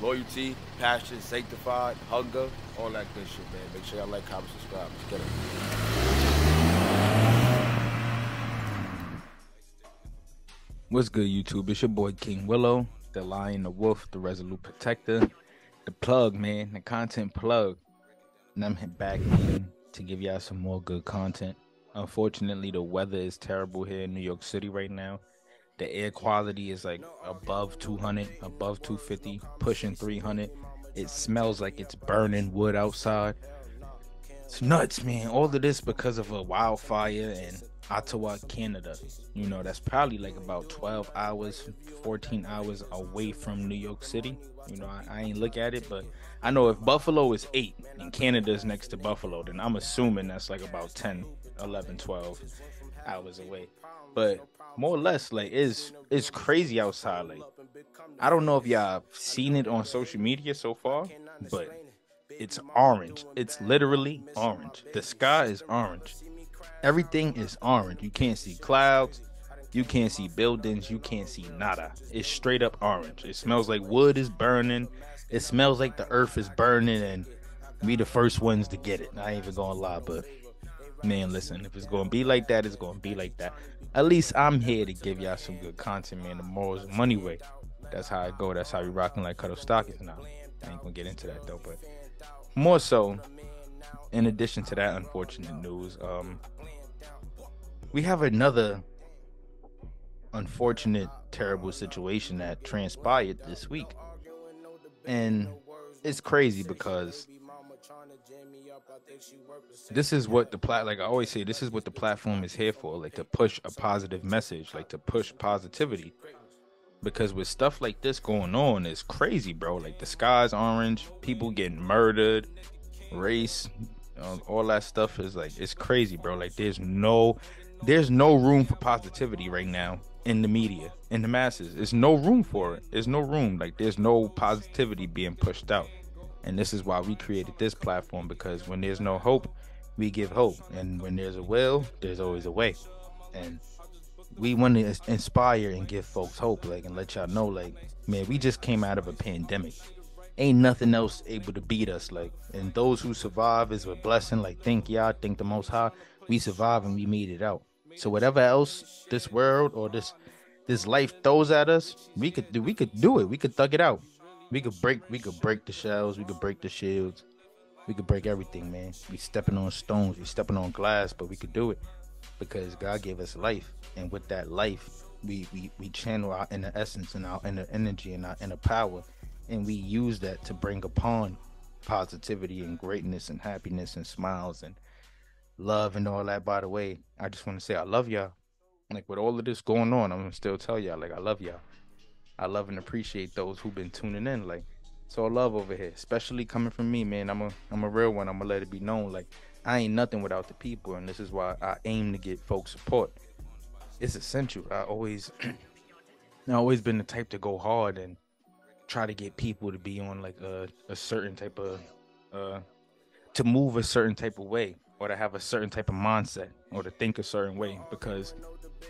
loyalty, passion, sanctified, hunger, all that good shit, man. Make sure y'all like, comment, subscribe. Let's get it. What's good, YouTube? It's your boy King Willow, the Lion, the Wolf, the Resolute Protector, the plug, man, the content plug. And I'm back, man, to give y'all some more good content. Unfortunately, the weather is terrible here in New York City right now. The air quality is like above 200, above 250, pushing 300. It smells like it's burning wood outside. It's nuts, man. All of this because of a wildfire in Ottawa, Canada. You know, that's probably like about 12 hours, 14 hours away from New York City. You know, I ain't look at it, but I know if Buffalo is 8 and Canada is next to Buffalo, then I'm assuming that's like about 10, 11, 12 hours away. But more or less, like, it's crazy outside. Like, I don't know if y'all seen it on social media so far, but it's orange. It's literally orange. The sky is orange. Everything is orange. You can't see clouds. You can't see buildings. You can't see nada. It's straight up orange. It smells like wood is burning. It smells like the earth is burning, and we the first ones to get it. I ain't even gonna lie, but man, listen, if it's gonna be like that, it's gonna be like that. At least I'm here to give y'all some good content, man. The morals of money way. That's how I go. That's how we rocking like Cuddle Stockings now. I ain't gonna get into that though, but more so, in addition to that unfortunate news, we have another unfortunate, terrible situation that transpired this week. And it's crazy because this is what like I always say, this is what the platform is here for, like to push a positive message, like to push positivity. Because with stuff like this going on, it's crazy, bro. Like the sky's orange, people getting murdered, race, all that stuff is like, it's crazy, bro. Like there's no room for positivity right now in the media, in the masses. There's no room for it. There's no room. Like there's no positivity being pushed out. And this is why we created this platform, because when there's no hope, we give hope. And when there's a will, there's always a way. And we want to inspire and give folks hope, like, and let y'all know, like, man, we just came out of a pandemic. Ain't nothing else able to beat us, like, and those who survive is a blessing. Like, thank y'all, thank the Most High. We survived and we made it out. So whatever else this world or this life throws at us, we could do it. We could thug it out. We could break the shells. We could break the shields. We could break everything, man. We stepping on stones. We stepping on glass, but we could do it because God gave us life, and with that life, we channel our inner essence and our inner energy and our inner power, and we use that to bring upon positivity and greatness and happiness and smiles and love and all that. By the way, I just want to say I love y'all. Like with all of this going on, I'm gonna still tell y'all, like, I love y'all. I love and appreciate those who've been tuning in. Like, it's all love over here, especially coming from me, man. I'm a real one. I'm gonna let it be known. Like, I ain't nothing without the people, and this is why I aim to get folks support. It's essential. I always been the type to go hard and try to get people to be on like a certain type of to move a certain type of way, or to have a certain type of mindset, or to think a certain way because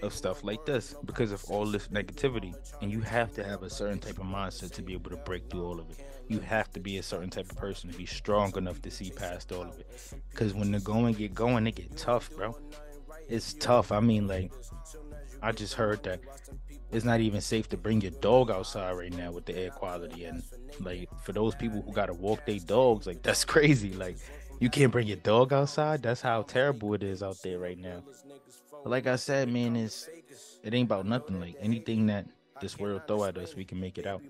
of stuff like this, because of all this negativity. And you have to have a certain type of mindset to be able to break through all of it. You have to be a certain type of person to be strong enough to see past all of it, because when the going get going, it get tough, bro. It's tough. I mean, like, I just heard that it's not even safe to bring your dog outside right now with the air quality. And like, for those people who gotta walk their dogs, like, that's crazy. Like, you can't bring your dog outside. That's how terrible it is out there right now. But like I said, man, it ain't about nothing. Like, anything that this world throw at us, we can make it out.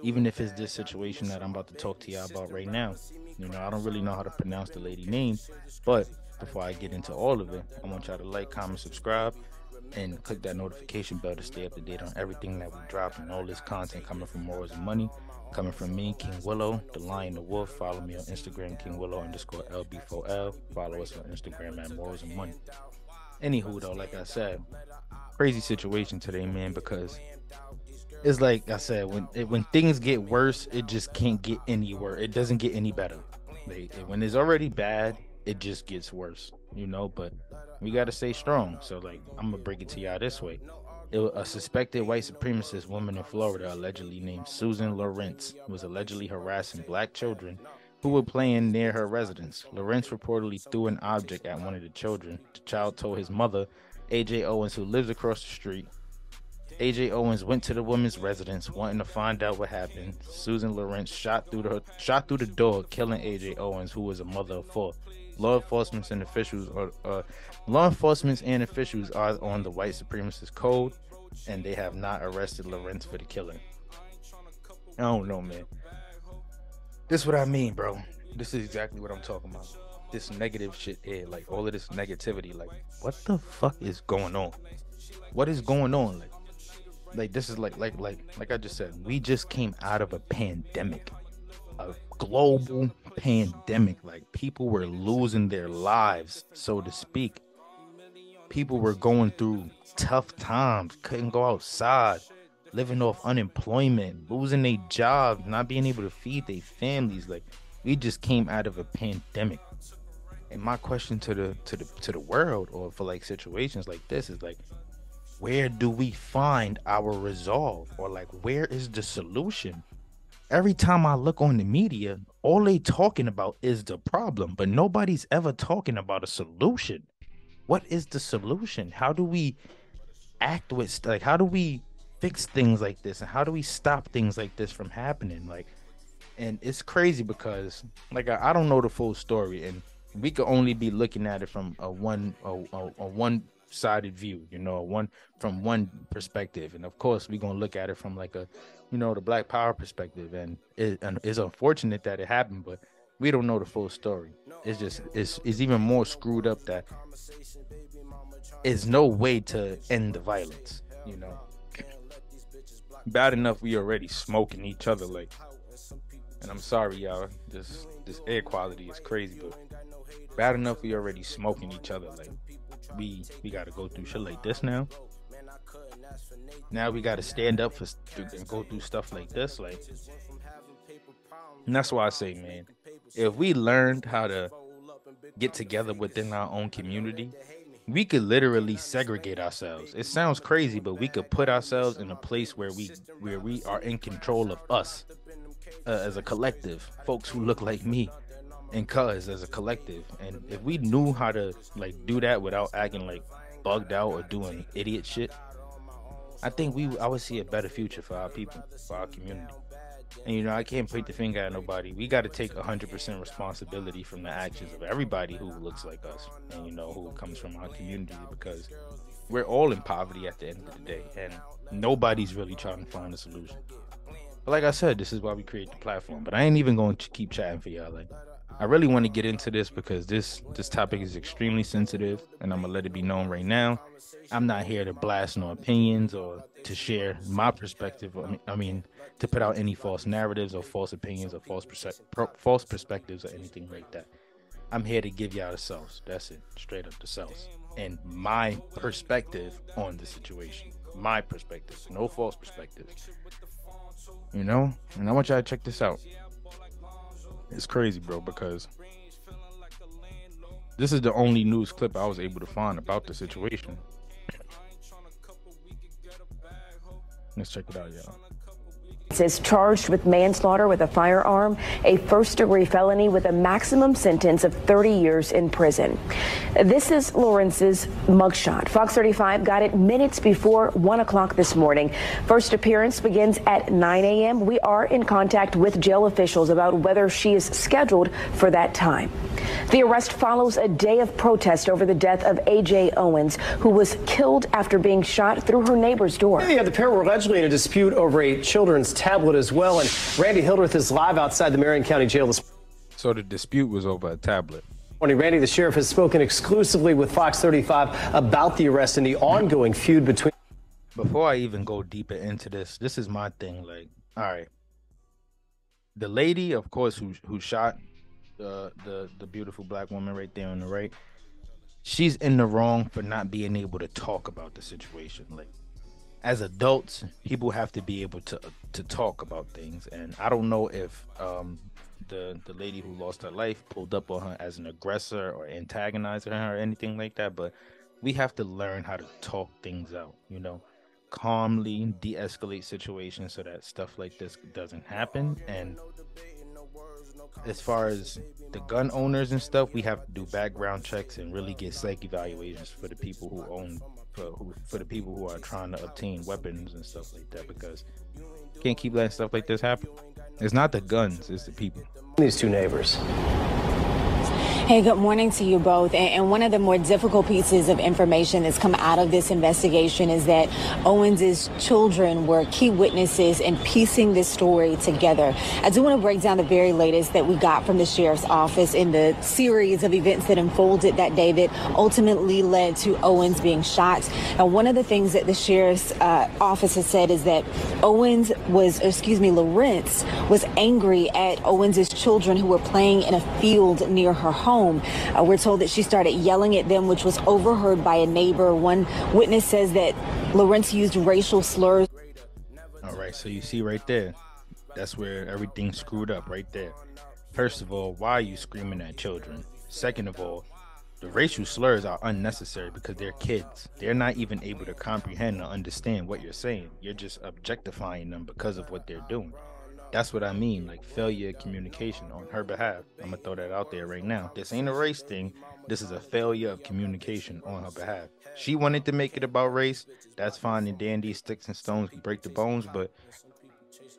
Even if it's this situation that I'm about to talk to y'all about right now. You know, I don't really know how to pronounce the lady name, but before I get into all of it, I want y'all to like, comment, subscribe, and click that notification bell to stay up to date on everything that we drop, and all this content coming from Morals and Money, coming from me, King Willow, the Lion, the Wolf. Follow me on Instagram, King Willow _LB4L. Follow us on Instagram at Morals and Money. Anywho, though, like I said, crazy situation today, man, because it's like I said, when things get worse, it just can't get any worse. It doesn't get any better. When it's already bad, it just gets worse, you know. But we gotta stay strong. So, like, I'm gonna break it to y'all this way. A suspected white supremacist woman in Florida, allegedly named Susan Lorincz, was allegedly harassing black children who were playing near her residence. Lorincz reportedly threw an object at one of the children. The child told his mother, Aj Owens, who lives across the street. Aj Owens went to the woman's residence, wanting to find out what happened. Susan Lorincz shot through the door, killing Aj Owens, who was a mother of four. Law enforcement and officials are on the white supremacist code, and they have not arrested Lorincz for the killing. I don't know, man. This is what I mean, bro. This is exactly what I'm talking about. This negative shit here, like all of this negativity. Like, what the fuck is going on? What is going on? Like this is like I just said, we just came out of a pandemic, a global pandemic. Like, people were losing their lives, so to speak. People were going through tough times, couldn't go outside, living off unemployment, losing their jobs, not being able to feed their families. Like, we just came out of a pandemic. And my question to the world, or for like situations like this, is like, where do we find our resolve? Or like, where is the solution? Every time I look on the media, all they talking about is the problem, but nobody's ever talking about a solution. What is the solution? How do we act with, like, how do we fix things like this? And how do we stop things like this from happening? Like, and it's crazy because, like, I don't know the full story, and we could only be looking at it from a one-sided view, you know, from one perspective. And of course, we're gonna look at it from like a, you know, the Black Power perspective, and it's unfortunate that it happened, but we don't know the full story. It's just it's even more screwed up that there's no way to end the violence, you know. Bad enough we already smoking each other, like, and I'm sorry, y'all, this air quality is crazy, but bad enough we already smoking each other. Like, we gotta go through shit like this now. Now we gotta stand up and go through stuff like this. Like, and that's why I say, man, if we learned how to get together within our own community, we could literally segregate ourselves. It sounds crazy, but we could put ourselves in a place where we are in control of us, as a collective, folks who look like me and Cuz as a collective. And if we knew how to like do that without acting like bugged out or doing idiot shit, I think I would see a better future for our people, for our community. And you know, I can't point the finger at nobody. We got to take 100% responsibility from the actions of everybody who looks like us, and you know, who comes from our community, because we're all in poverty at the end of the day, and nobody's really trying to find a solution. But like I said, this is why we create the platform. But I ain't even going to keep chatting for y'all. Like, I really want to get into this because this topic is extremely sensitive, and I'm gonna let it be known right now. I'm not here to blast no opinions or to share my perspective. I mean, to put out any false narratives or false opinions or false perspectives or anything like that. I'm here to give y'all the sauce. That's it, straight up the sauce, and my perspective on the situation. My perspective, no false perspectives. You know, and I want y'all to check this out. It's crazy, bro, because this is the only news clip I was able to find about the situation. Let's check it out, y'all. Is charged with manslaughter with a firearm, a first-degree felony with a maximum sentence of 30 years in prison. This is Lorinc's mugshot. Fox 35 got it minutes before 1 o'clock this morning. First appearance begins at 9 a.m. We are in contact with jail officials about whether she is scheduled for that time. The arrest follows a day of protest over the death of Aj Owens, who was killed after being shot through her neighbor's door. Yeah, the pair were allegedly in a dispute over a children's tablet as well, and Randy Hildreth is live outside the Marion County Jail this morning. So the dispute was over a tablet. Randy, the sheriff, has spoken exclusively with Fox 35 about the arrest and the ongoing feud between. Before I even go deeper into this is my thing. Like, all right, the lady, of course, who shot the beautiful black woman right there on the right, she's in the wrong for not being able to talk about the situation. Like, as adults, people have to be able to talk about things, and I don't know if the lady who lost her life pulled up on her as an aggressor or antagonizing her or anything like that, but we have to learn how to talk things out, you know. calmly de-escalate situations so that stuff like this doesn't happen. And as far as the gun owners and stuff, we have to do background checks and really get psych evaluations for the people who own, for the people who are trying to obtain weapons and stuff like that, because you can't keep letting stuff like this happen. It's not the guns, it's the people. These two neighbors. Hey, good morning to you both. And one of the more difficult pieces of information that's come out of this investigation is that Owens's children were key witnesses in piecing this story together. I do want to break down the very latest that we got from the sheriff's office in the series of events that unfolded that day that ultimately led to Owens being shot. Now, one of the things that the sheriff's office has said is that Lorincz was angry at Owens's children who were playing in a field near her home. We're told that she started yelling at them, which was overheard by a neighbor. One witness says that Lorincz used racial slurs. All right, so you see right there, that's where everything's screwed up right there. First of all, why are you screaming at children? Second of all, the racial slurs are unnecessary because they're kids. They're not even able to comprehend or understand what you're saying. You're just objectifying them because of what they're doing. That's what I mean, like failure of communication on her behalf. I'm gonna throw that out there right now. This ain't a race thing. This is a failure of communication on her behalf. She wanted to make it about race. That's fine and dandy. Sticks and stones can break the bones. But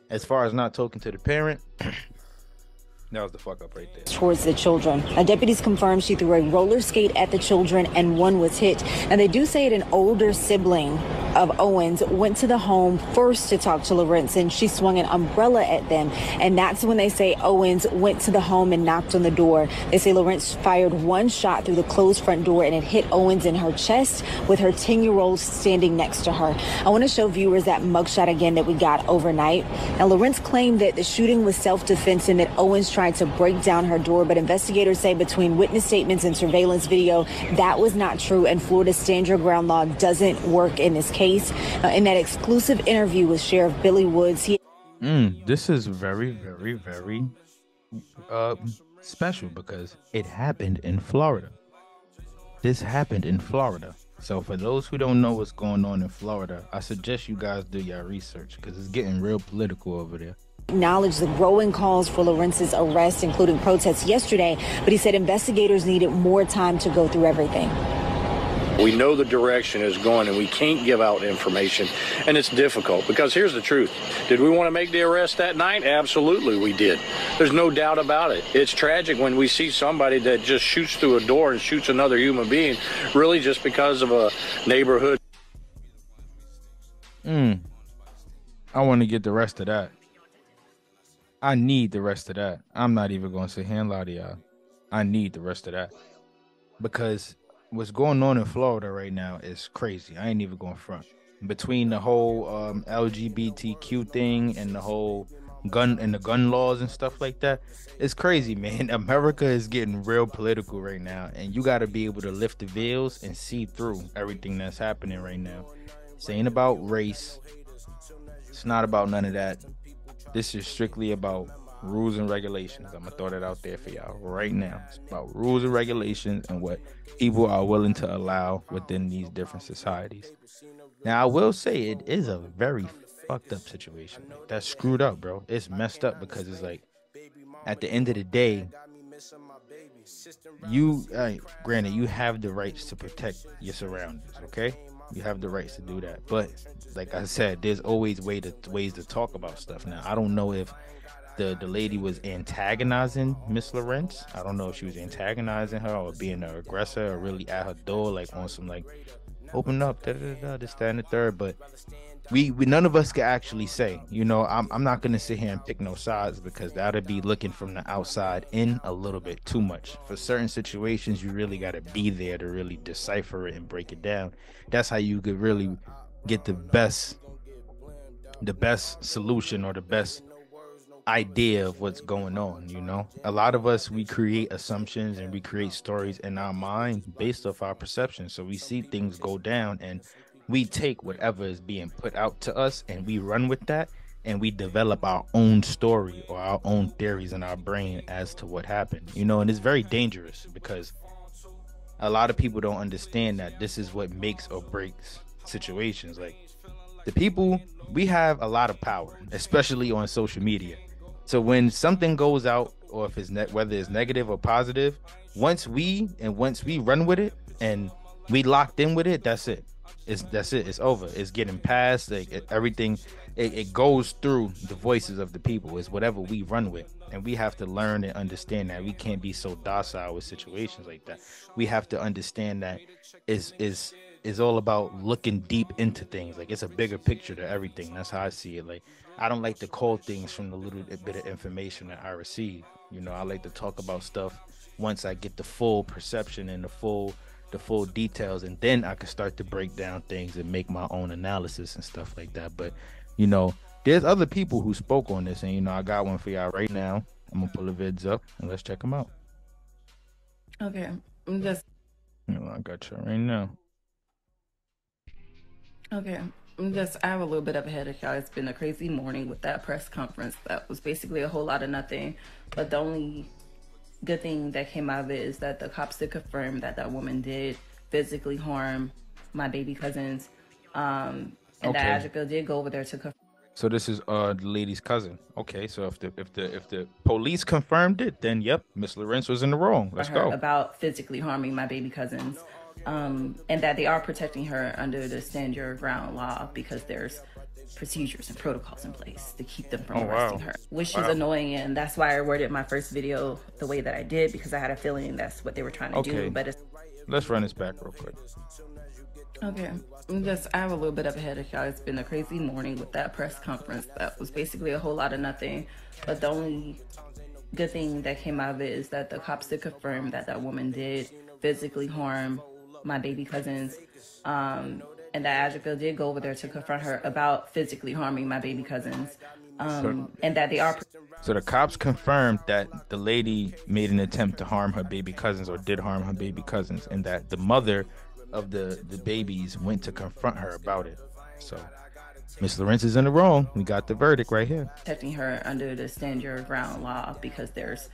as far as not talking to the parent, that was the fuck up right there. Towards the children. Deputies confirmed she threw a roller skate at the children and one was hit. And they do say an older sibling of Owens went to the home first to talk to Lorincz, and she swung an umbrella at them. And that's when they say Owens went to the home and knocked on the door. They say Lorincz fired one shot through the closed front door and it hit Owens in her chest with her 10-year-old standing next to her. I want to show viewers that mugshot again that we got overnight. Now, Lorincz claimed that the shooting was self-defense and that Owens tried to break down her door, but investigators say between witness statements and surveillance video, that was not true, and Florida's stand your ground law doesn't work in this case. In that exclusive interview with Sheriff Billy Woods, this is very, very, very special because it happened in Florida. This happened in Florida. So for those who don't know what's going on in Florida, I suggest you guys do your research because it's getting real political over there. Acknowledged the growing calls for Lorentz's arrest, including protests yesterday, but he said investigators needed more time to go through everything. We know the direction is going and we can't give out information, and it's difficult because here's the truth. Did we want to make the arrest that night? Absolutely we did. There's no doubt about it. It's tragic when we see somebody that just shoots through a door and shoots another human being, really just because of a neighborhood. I want to get the rest of that. I need the rest of that. I'm not even going to sit here and lie to y'all. I need the rest of that. Because what's going on in Florida right now is crazy. I ain't even going front. Between the whole LGBTQ thing and the whole gun laws and stuff like that, it's crazy, man. America is getting real political right now. And you got to be able to lift the veils and see through everything that's happening right now. This ain't about race. It's not about none of that. This is strictly about rules and regulations. I'm gonna throw that out there for y'all right now. It's about rules and regulations and what people are willing to allow within these different societies. Now, I will say it is a very fucked up situation. That's screwed up, bro. It's messed up because it's like, at the end of the day, granted, you have the rights to protect your surroundings, okay? You have the rights to do that. But like I said, there's always ways to talk about stuff. Now, I don't know if the lady was antagonizing Miss Lorincz. I don't know if she was antagonizing her or being an aggressor or really at her door, like on some like open up, this, that, and the third. But we none of us can actually say, you know, I'm not gonna sit here and pick no sides because that'll be looking from the outside in a little bit too much. For certain situations, you really gotta be there to really decipher it and break it down. That's how you could really get the best solution or the best idea of what's going on. You know, a lot of us, we create assumptions and we create stories in our mind based off our perception. So we see things go down and we take whatever is being put out to us and we run with that and we develop our own story or our own theories in our brain as to what happened, you know. And it's very dangerous because a lot of people don't understand that this is what makes or breaks situations. Like, the people, we have a lot of power, especially on social media. So when something goes out, or if it's whether it's negative or positive, once we run with it and we locked in with it, that's it. It's over. It's getting past, like, everything. It goes through the voices of the people. It's whatever we run with, and we have to learn and understand that we can't be so docile with situations like that. We have to understand that is all about looking deep into things. Like, it's a bigger picture to everything. That's how I see it. Like, I don't like to call things from the little bit of information that I receive. You know, I like to talk about stuff once I get the full perception and the full details, and then I can start to break down things and make my own analysis and stuff like that. But, you know, there's other people who spoke on this, and, you know, I got one for y'all right now. I'm gonna pull the vids up and let's check them out. Okay, I got you right now. Okay, I have a little bit of a headache, y'all. It's been a crazy morning with that press conference. That was basically a whole lot of nothing. But the only good thing that came out of it is that the cops did confirm that that woman did physically harm my baby cousins. And that Aj did go over there to confirm. So this is the lady's cousin. Okay, so if the police confirmed it, then yep, Miss Lorincz was in the wrong. Let's go. About physically harming my baby cousins. And that they are protecting her under the stand your ground law because there's procedures and protocols in place to keep them from arresting her, which is annoying. And that's why I worded my first video the way that I did, because I had a feeling that's what they were trying to do. But let's run this back real quick. Okay, I have a little bit of a headache, y'all. It's been a crazy morning with that press conference. That was basically a whole lot of nothing. But the only good thing that came out of it is that the cops did confirm that that woman did physically harm my baby cousins. And that Aj did go over there to confront her about physically harming my baby cousins. And that they are. So the cops confirmed that the lady made an attempt to harm her baby cousins, or did harm her baby cousins, and that the mother of the babies went to confront her about it. So Miss Lorincz is in the wrong. We got the verdict right here. Protecting her under the stand your ground law because there's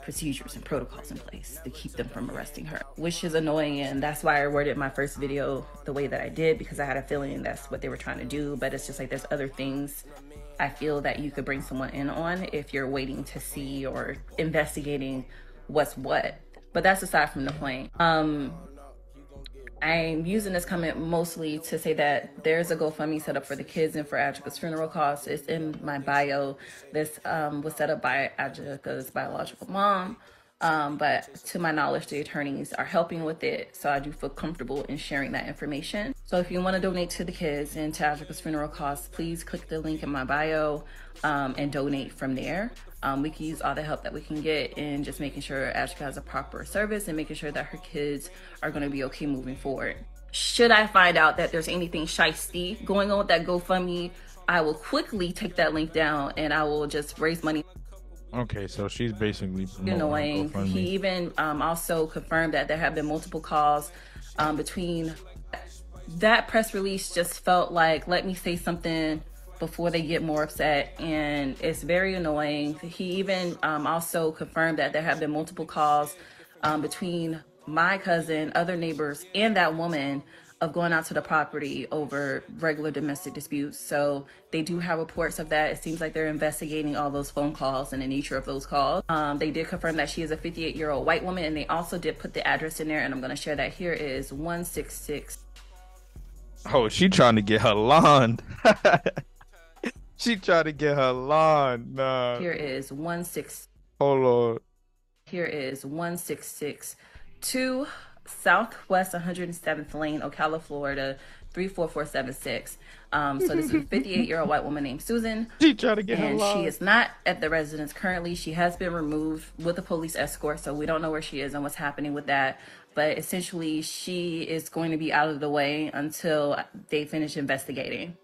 procedures and protocols in place to keep them from arresting her, which is annoying. And that's why I worded my first video the way that I did, because I had a feeling that's what they were trying to do. But it's just like, there's other things I feel that you could bring someone in on if you're waiting to see or investigating what's what. But that's aside from the point. I'm using this comment mostly to say that there's a GoFundMe set up for the kids and for Aj's funeral costs. It's in my bio. This was set up by Aj's biological mom. But to my knowledge, the attorneys are helping with it. So I do feel comfortable in sharing that information. So if you want to donate to the kids and to Aj's funeral costs, please click the link in my bio and donate from there. We can use all the help that we can get in just making sure Aj has a proper service and making sure that her kids are going to be okay moving forward. Should I find out that there's anything shiesty going on with that GoFundMe, I will quickly take that link down and I will just raise money. Okay, so she's basically annoying. He even also confirmed that there have been multiple calls between. That press release just felt like, let me say something before they get more upset, and it's very annoying. He even also confirmed that there have been multiple calls between my cousin, other neighbors, and that woman of going out to the property over regular domestic disputes. So they do have reports of that. It seems like they're investigating all those phone calls and the nature of those calls. They did confirm that she is a 58-year-old white woman, and they also did put the address in there, and I'm gonna share that here. Is 166. Oh, she trying to get her lawn. She tried to get her lawn. Nah. Here is 16. Hold on. Here is 166-2 Southwest 107th Lane, Ocala, Florida, 34476. So this is a 58-year-old white woman named Susan. She tried to get her lawn. She is not at the residence currently. She has been removed with a police escort, so we don't know where she is and what's happening with that. But essentially, she is going to be out of the way until they finish investigating.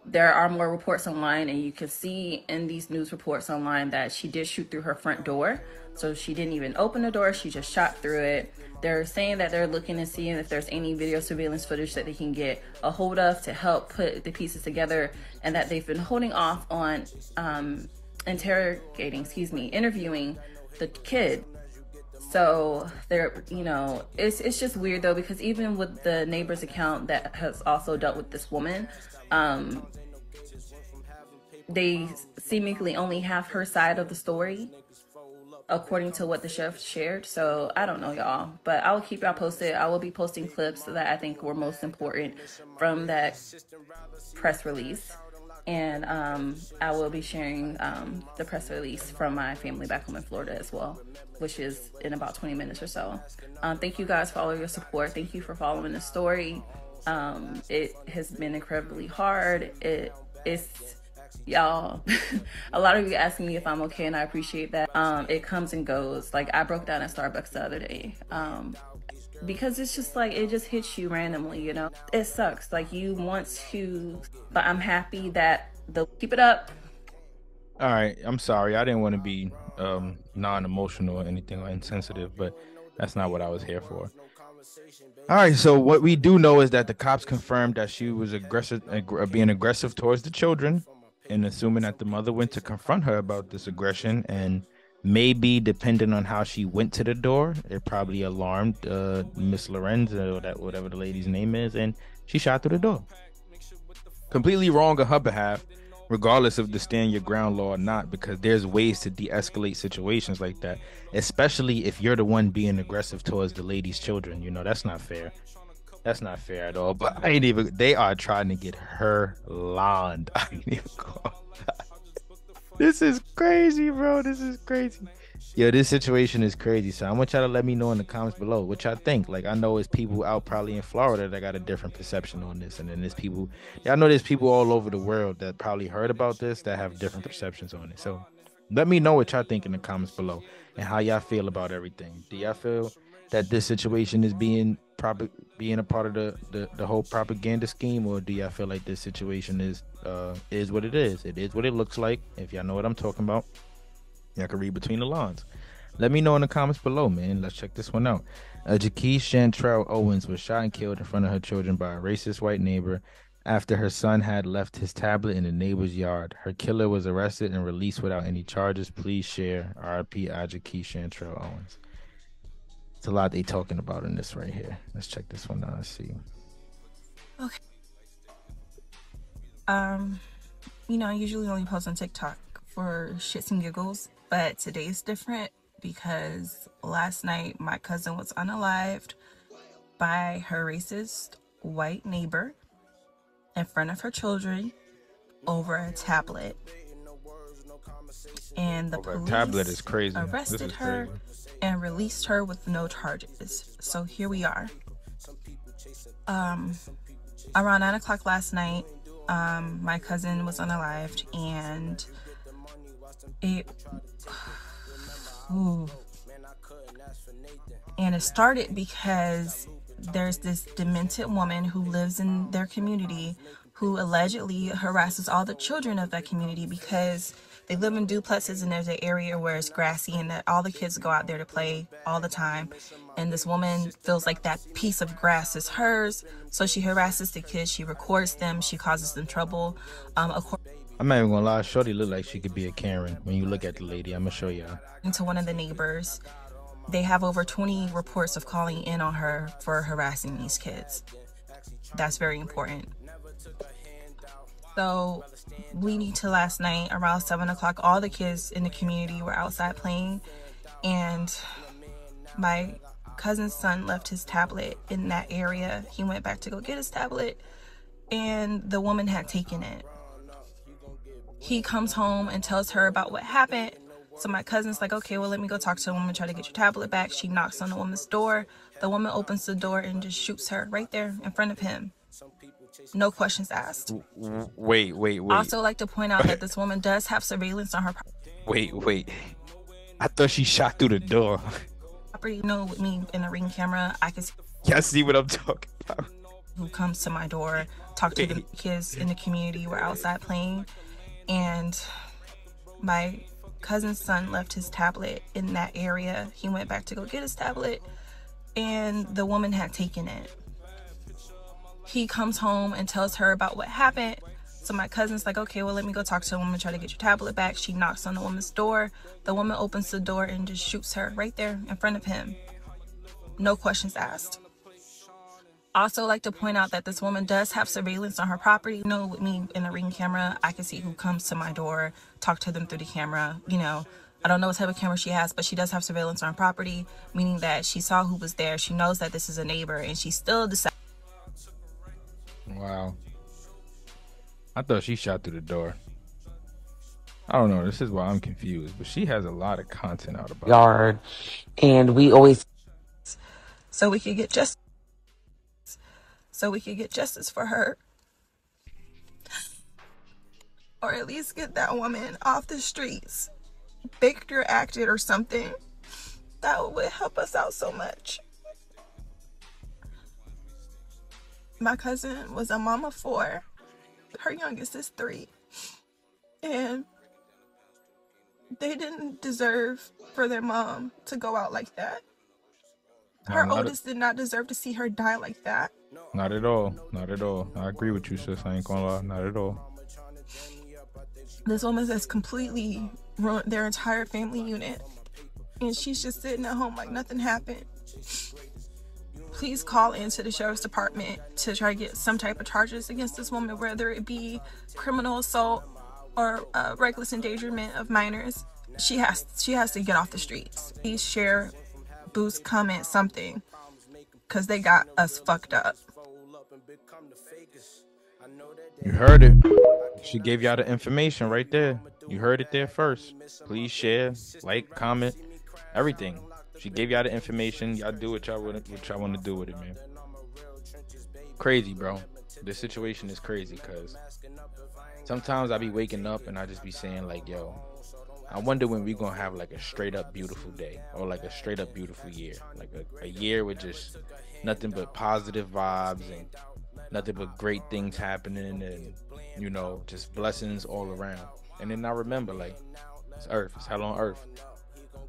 There are more reports online, and you can see in these news reports online that she did shoot through her front door. So she didn't even open the door, she just shot through it. They're saying that they're looking and seeing if there's any video surveillance footage that they can get a hold of to help put the pieces together, and that they've been holding off on interviewing the kid. So there, you know, it's just weird though, because even with the neighbor's account that has also dealt with this woman, they seemingly only have her side of the story according to what the chef shared. So I don't know, y'all, but I will keep y'all posted. I will be posting clips that I think were most important from that press release. And I will be sharing the press release from my family back home in Florida as well, which is in about 20 minutes or so. Thank you guys for all of your support. Thank you for following the story. It has been incredibly hard. It's y'all, a lot of you asking me if I'm okay, and I appreciate that. It comes and goes. Like, I broke down at Starbucks the other day. Because it's just like, it just hits you randomly, you know? It sucks. Like, you want to, but I'm happy that they'll keep it up. All right, I'm sorry. I didn't want to be non-emotional or anything or insensitive, but that's not what I was here for. All right, so what we do know is that the cops confirmed that she was being aggressive towards the children, and assuming that the mother went to confront her about this aggression, and maybe depending on how she went to the door, it probably alarmed Miss Lorincz, or that whatever the lady's name is, and she shot through the door. Completely wrong on her behalf, regardless of the stand your ground law or not, because there's ways to de-escalate situations like that, especially if you're the one being aggressive towards the lady's children. You know, that's not fair. That's not fair at all. But they are trying to get her lawned. I ain't even call that. This is crazy, bro. This is crazy. Yo, this situation is crazy. So I want y'all to let me know in the comments below what y'all think. Like, I know it's people out probably in Florida that got a different perception on this. And then there's people, I know there's people all over the world that probably heard about this that have different perceptions on it. So let me know what y'all think in the comments below and how y'all feel about everything. Do y'all feel that this situation is being a part of the whole propaganda scheme, or do y'all feel like this situation is what it is? It is what it looks like. If y'all know what I'm talking about, y'all can read between the lines. Let me know in the comments below, man. Let's check this one out. Aj Owens was shot and killed in front of her children by a racist white neighbor after her son had left his tablet in the neighbor's yard. Her killer was arrested and released without any charges. Please share. RIP Aj Owens. It's a lot they talking about in this right here. Let's check this one out. Let's see. Okay. You know, I usually only post on TikTok for shits and giggles, but today's different because last night my cousin was unalived by her racist white neighbor in front of her children over a tablet. And the police tablet is crazy. Arrested her and released her with no charges. So here we are. Around 9 o'clock last night, my cousin was unalived, and it started because there's this demented woman who lives in their community who allegedly harasses all the children of that community because they live in duplexes and there's an area where it's grassy and that all the kids go out there to play all the time. And this woman feels like that piece of grass is hers. So she harasses the kids. She records them. She causes them trouble. I'm not even gonna lie. Shorty look like she could be a Karen when you look at the lady. I'm gonna show y'all. To one of the neighbors, they have over 20 reports of calling in on her for harassing these kids. That's very important. So leading to last night around 7 o'clock, all the kids in the community were outside playing, and my cousin's son left his tablet in that area. He went back to go get his tablet, and the woman had taken it. He comes home and tells her about what happened. So my cousin's like, okay, well, let me go talk to the woman, try to get your tablet back. She knocks on the woman's door. The woman opens the door and just shoots her right there in front of him. No questions asked. Wait. I also like to point out that this woman does have surveillance on her property. Wait. I thought she shot through the door. You know, with me in a Ring camera, I can see. Y'all see what I'm talking about? Who comes to my door, talk to the kids in the community. We're outside playing, and my cousin's son left his tablet in that area. He went back to go get his tablet, and the woman had taken it. He comes home and tells her about what happened. So So my cousin's like, okay, well, let me go talk to the woman, try to get your tablet back. She knocks on the woman's door. The woman opens the door and just shoots her right there in front of him. No questions asked. Also like to point out that this woman does have surveillance on her property. You know, with me in a Ring camera, I can see who comes to my door, talk to them through the camera. You know, I don't know what type of camera she has, but she does have surveillance on her property, meaning that she saw who was there. She knows that this is a neighbor, and she still decided. Wow. I thought she shot through the door. I don't know. This is why I'm confused. But she has a lot of content out about yard, and we always. So we could get justice. So we could get justice for her, or at least get that woman off the streets, baked or acted or something. That would help us out so much. My cousin was a mom of 4. Her youngest is 3. And they didn't deserve for their mom to go out like that. Her oldest did not deserve to see her die like that. Not at all. Not at all. I agree with you, sis. I ain't gonna lie. Not at all. This woman has completely ruined their entire family unit. And she's just sitting at home like nothing happened. Please call into the sheriff's department to try to get some type of charges against this woman, whether it be criminal assault or reckless endangerment of minors. She has to get off the streets. Please share, boost, comment, something, because they got us fucked up. You heard it. She gave y'all the information right there. You heard it there first. Please share, like, comment, everything. She gave y'all the information. Y'all do what y'all want to do with it, man. Crazy, bro. This situation is crazy because sometimes I be waking up and I just be saying like, yo, I wonder when we gonna have like a straight up beautiful day or like a straight up beautiful year, like a year with just nothing but positive vibes and nothing but great things happening and, you know, just blessings all around. And then I remember, like, it's earth. It's hell on earth.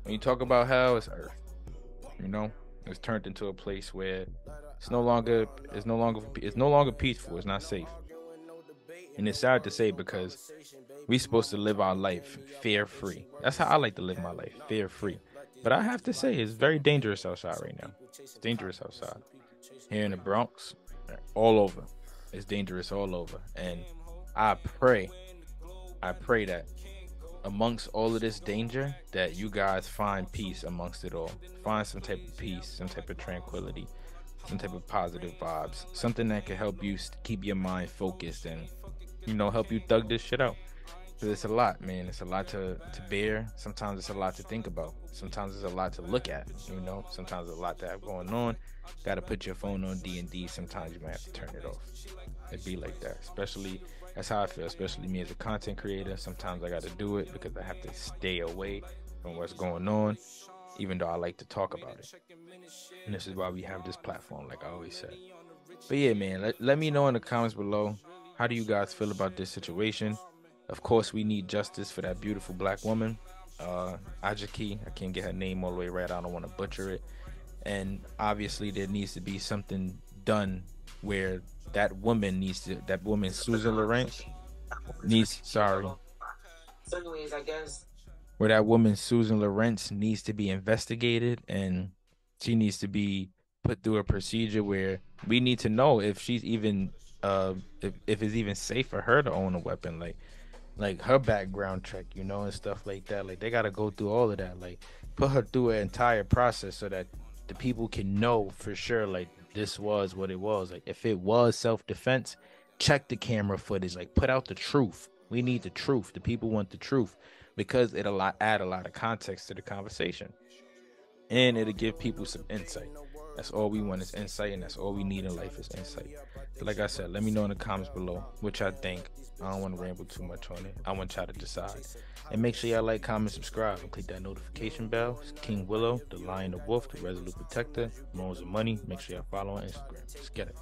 When you talk about hell, it's earth. You know, it's turned into a place where it's no longer peaceful. It's not safe. And it's sad to say because we're supposed to live our life fear-free. That's how I like to live my life, fear-free. But I have to say, it's very dangerous outside right now. It's dangerous outside. Here in the Bronx, all over. It's dangerous all over. And I pray that amongst all of this danger, that you guys find peace amongst it all. Find some type of peace, some type of tranquility, some type of positive vibes, something that can help you keep your mind focused and, you know, help you thug this shit out. Because it's a lot, man. It's a lot to bear. Sometimes it's a lot to think about. Sometimes it's a lot to look at, you know. Sometimes it's a lot to have going on. Got to put your phone on D&D. Sometimes you might have to turn it off. It'd be like that. Especially, that's how I feel, especially me as a content creator. Sometimes I got to do it because I have to stay away from what's going on, even though I like to talk about it. And this is why we have this platform, like I always said. But yeah, man, let me know in the comments below, how do you guys feel about this situation? Of course, we need justice for that beautiful black woman, Aj, I can't get her name all the way right. I don't want to butcher it. And obviously there needs to be something done where that woman Susan Lorincz where that woman Susan Lorincz needs to be investigated, and she needs to be put through a procedure where we need to know if she's even if it's even safe for her to own a weapon, like her background check, you know, and stuff like that. Like, they got to go through all of that, like put her through an entire process so that the people can know for sure, like, this was what it was. Like, if it was self-defense, check the camera footage, like, put out the truth. We need the truth. The people want the truth, because it'll add a lot of context to the conversation, and it'll give people some insight. That's all we want, is insight, and that's all we need in life is insight. So like I said, let me know in the comments below what y'all think. I don't want to ramble too much on it. I want y'all to decide. And make sure y'all like, comment, subscribe, and click that notification bell. It's King Willow, the Lion, the Wolf, the Resolute Protector, Moans of Money. Make sure y'all follow on Instagram. Let's get it.